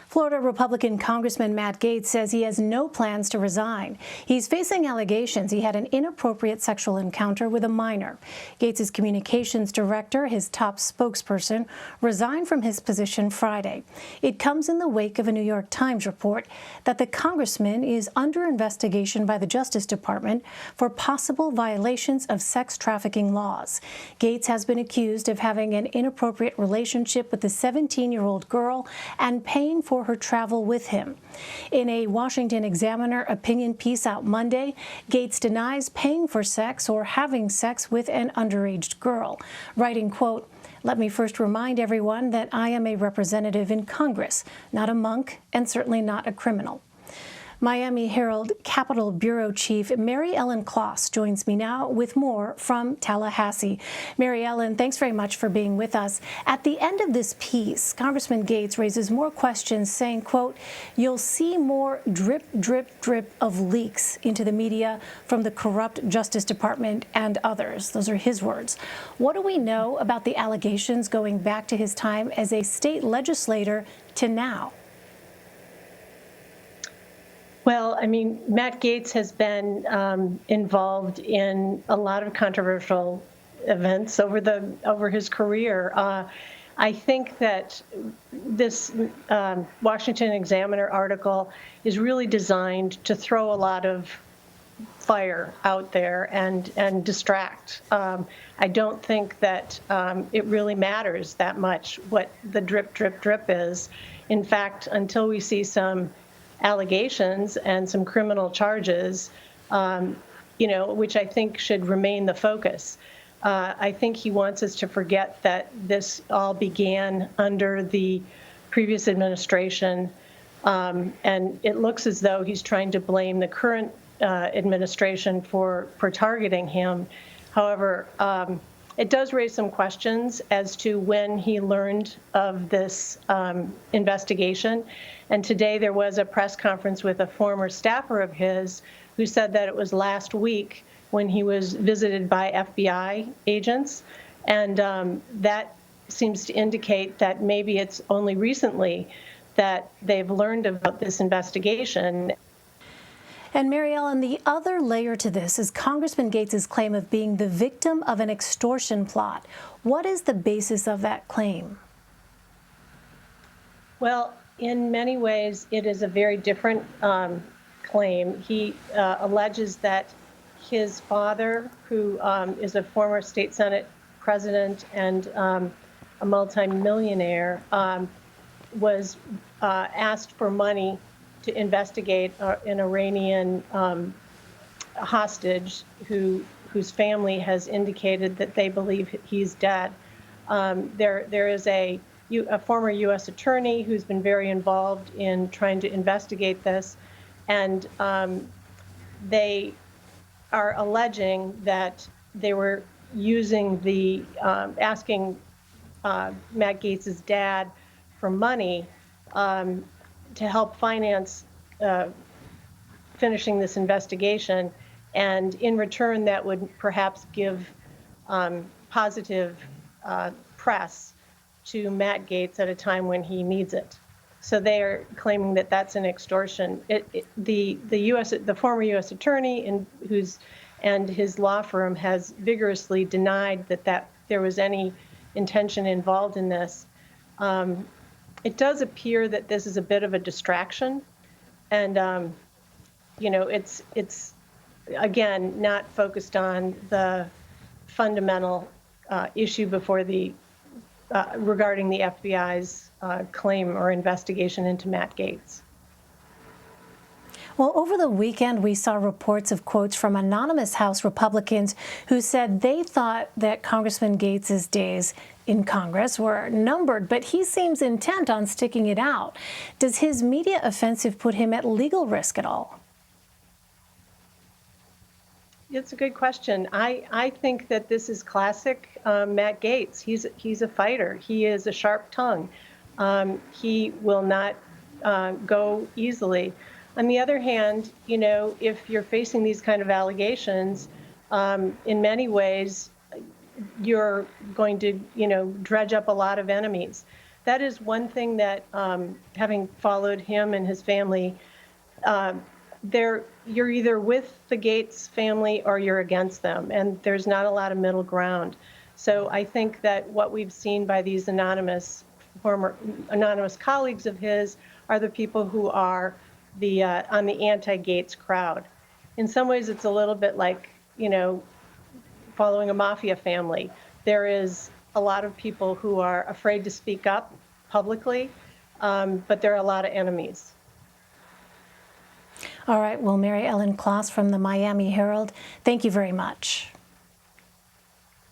Florida Republican Congressman Matt Gaetz says he has no plans to resign. He's facing allegations he had an inappropriate sexual encounter with a minor. Gaetz's communications director, his top spokesperson, resigned from his position Friday. It comes in the wake of a New York Times report that the congressman is under investigation by the Justice Department for possible violations of sex trafficking laws. Gaetz has been accused of having an inappropriate relationship with the 17-year-old girl and paying for her travel with him. In a Washington Examiner opinion piece out Monday, Gaetz denies paying for sex or having sex with an underage girl, writing, quote, "Let me first remind everyone that I am a representative in Congress, not a monk, and certainly not a criminal." Miami Herald Capitol Bureau Chief Mary Ellen Klas joins me now with more from Tallahassee. Mary Ellen, thanks very much for being with us. At the end of this piece, Congressman Gaetz raises more questions, saying, quote, "You'll see more drip, drip, drip of leaks into the media from the corrupt Justice Department and others." Those are his words. What do we know about the allegations going back to his time as a state legislator to now? Well, I mean, Matt Gaetz has been involved in a lot of controversial events over his career. I think that this Washington Examiner article is really designed to throw a lot of fire out there and distract. I don't think that it really matters that much what the drip, drip, drip is. In fact, until we see some allegations and some criminal charges, which I think should remain the focus. I think he wants us to forget that this all began under the previous administration, and it looks as though he's trying to blame the current administration for targeting him. However, it does raise some questions as to when he learned of this investigation. And today there was a press conference with a former staffer of his who said that it was last week when he was visited by FBI agents. And that seems to indicate that maybe it's only recently that they've learned about this investigation. And Mary Ellen, the other layer to this is Congressman Gaetz's claim of being the victim of an extortion plot. What is the basis of that claim? Well, in many ways, it is a very different claim. He alleges that his father, who is a former state Senate president and a multimillionaire, was asked for money to investigate an Iranian hostage whose family has indicated that they believe he's dead. There is a former U.S. attorney who's been very involved in trying to investigate this, and they are alleging that they were using asking Matt Gaetz's dad for money to help finance finishing this investigation, and in return that would perhaps give positive press to Matt Gaetz at a time when he needs it. So they are claiming that that's an extortion. The former U.S. attorney and his law firm has vigorously denied that there was any intention involved in this. It does appear that this is a bit of a distraction, and it's again not focused on the fundamental issue before regarding the FBI's claim or investigation into Matt Gaetz. Well, over the weekend, we saw reports of quotes from anonymous House Republicans who said they thought that Congressman Gaetz's days in Congress were numbered, but he seems intent on sticking it out. Does his media offensive put him at legal risk at all? It's a good question. I think that this is classic Matt Gaetz. He's a fighter. He is a sharp tongue. He will not go easily. On the other hand, if you're facing these kind of allegations, in many ways, you're going to, dredge up a lot of enemies. that is one thing that, having followed him and his family, you're either with the Gaetz family or you're against them, and there's not a lot of middle ground. So I think that what we've seen by these former anonymous colleagues of his are the people who are on the anti-Gaetz crowd. In some ways, it's a little bit like, following a mafia family. There is a lot of people who are afraid to speak up publicly, but there are a lot of enemies. All right. Well, Mary Ellen Klas from the Miami Herald, thank you very much.